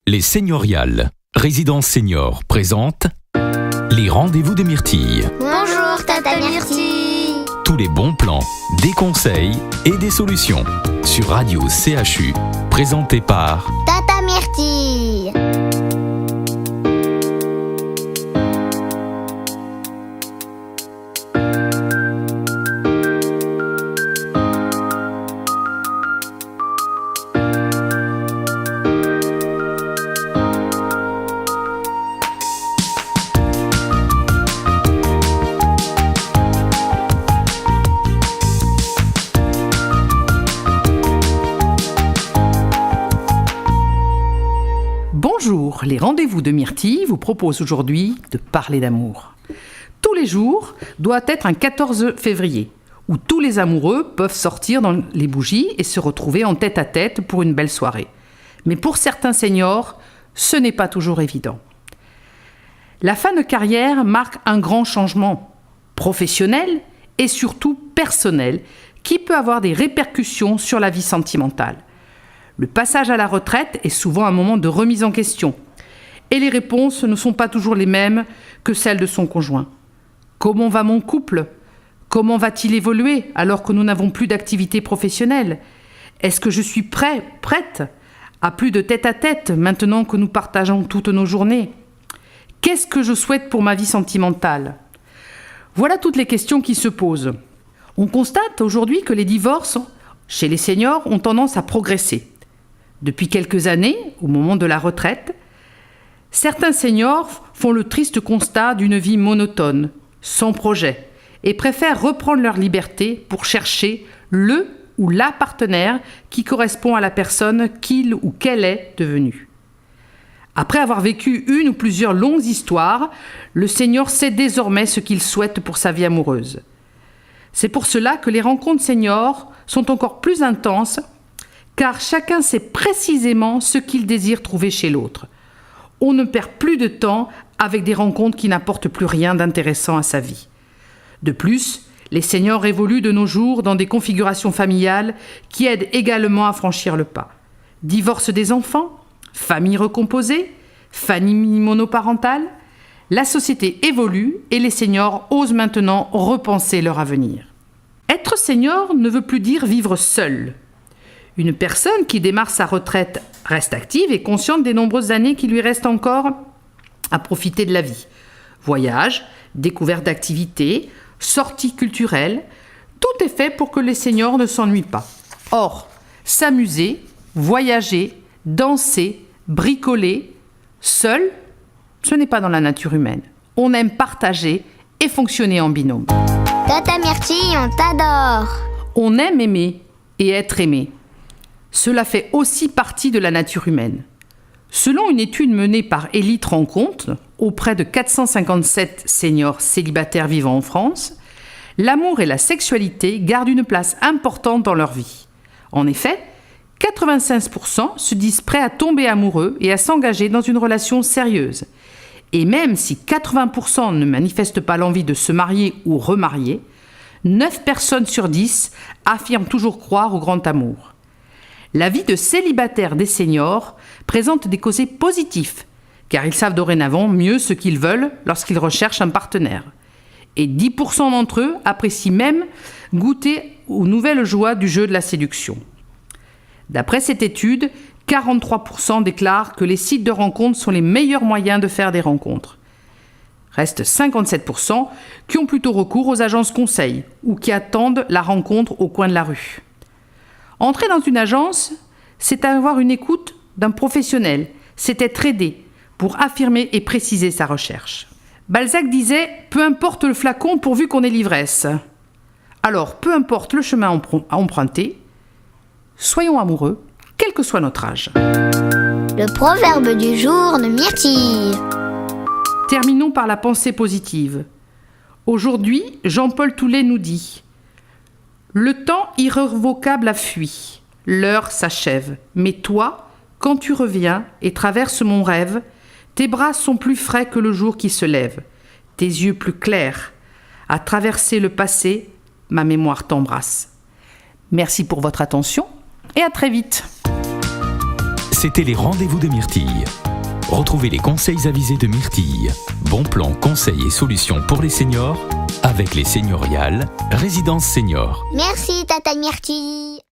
Les Seigneuriales, Résidence Senior présente les rendez-vous de Myrtille. Bonjour Tata Myrtille. Tous les bons plans, des conseils et des solutions sur Radio CHU, présenté par Tata Myrtille. Bonjour, les rendez-vous de Myrtille vous proposent aujourd'hui de parler d'amour. Tous les jours doit être un 14 février, où tous les amoureux peuvent sortir dans les bougies et se retrouver en tête-à-tête pour une belle soirée. Mais pour certains seniors, ce n'est pas toujours évident. La fin de carrière marque un grand changement professionnel et surtout personnel qui peut avoir des répercussions sur la vie sentimentale. Le passage à la retraite est souvent un moment de remise en question. Et les réponses ne sont pas toujours les mêmes que celles de son conjoint. Comment va mon couple ? Comment va-t-il évoluer alors que nous n'avons plus d'activité professionnelle ? Est-ce que je suis prête à plus de tête-à-tête maintenant que nous partageons toutes nos journées ? Qu'est-ce que je souhaite pour ma vie sentimentale ? Voilà toutes les questions qui se posent. On constate aujourd'hui que les divorces chez les seniors ont tendance à progresser. Depuis quelques années, au moment de la retraite, certains seniors font le triste constat d'une vie monotone, sans projet, et préfèrent reprendre leur liberté pour chercher le ou la partenaire qui correspond à la personne qu'il ou qu'elle est devenue. Après avoir vécu une ou plusieurs longues histoires, le senior sait désormais ce qu'il souhaite pour sa vie amoureuse. C'est pour cela que les rencontres seniors sont encore plus intenses, car chacun sait précisément ce qu'il désire trouver chez l'autre. On ne perd plus de temps avec des rencontres qui n'apportent plus rien d'intéressant à sa vie. De plus, les seniors évoluent de nos jours dans des configurations familiales qui aident également à franchir le pas. Divorce des enfants, famille recomposée, famille monoparentale, la société évolue et les seniors osent maintenant repenser leur avenir. Être senior ne veut plus dire vivre seul. Une personne qui démarre sa retraite reste active et consciente des nombreuses années qui lui restent encore à profiter de la vie. Voyages, découvertes d'activités, sorties culturelles, tout est fait pour que les seniors ne s'ennuient pas. Or, s'amuser, voyager, danser, bricoler, seul, ce n'est pas dans la nature humaine. On aime partager et fonctionner en binôme. Tata Myrtille, on t'adore. On aime aimer et être aimé. Cela fait aussi partie de la nature humaine. Selon une étude menée par Elite Rencontre auprès de 457 seniors célibataires vivant en France, l'amour et la sexualité gardent une place importante dans leur vie. En effet, 85% se disent prêts à tomber amoureux et à s'engager dans une relation sérieuse. Et même si 80% ne manifestent pas l'envie de se marier ou remarier, 9 personnes sur 10 affirment toujours croire au grand amour. La vie de célibataire des seniors présente des côtés positifs, car ils savent dorénavant mieux ce qu'ils veulent lorsqu'ils recherchent un partenaire. Et 10% d'entre eux apprécient même goûter aux nouvelles joies du jeu de la séduction. D'après cette étude, 43% déclarent que les sites de rencontres sont les meilleurs moyens de faire des rencontres. Restent 57% qui ont plutôt recours aux agences conseils ou qui attendent la rencontre au coin de la rue. Entrer dans une agence, c'est avoir une écoute d'un professionnel, c'est être aidé pour affirmer et préciser sa recherche. Balzac disait « Peu importe le flacon pourvu qu'on ait l'ivresse ». Alors, peu importe le chemin à emprunter, soyons amoureux, quel que soit notre âge. Le proverbe du jour de Myrtille. Terminons par la pensée positive. Aujourd'hui, Jean-Paul Toulet nous dit « Le temps irrévocable a fui, l'heure s'achève, mais toi, quand tu reviens et traverses mon rêve, tes bras sont plus frais que le jour qui se lève, tes yeux plus clairs. À traverser le passé, ma mémoire t'embrasse. » Merci pour votre attention et à très vite. C'était les rendez-vous de Myrtille. Retrouvez les conseils avisés de Myrtille. Bons plans, conseils et solutions pour les seniors avec les Senioriales, résidences seniors. Merci, Tata Myrtille.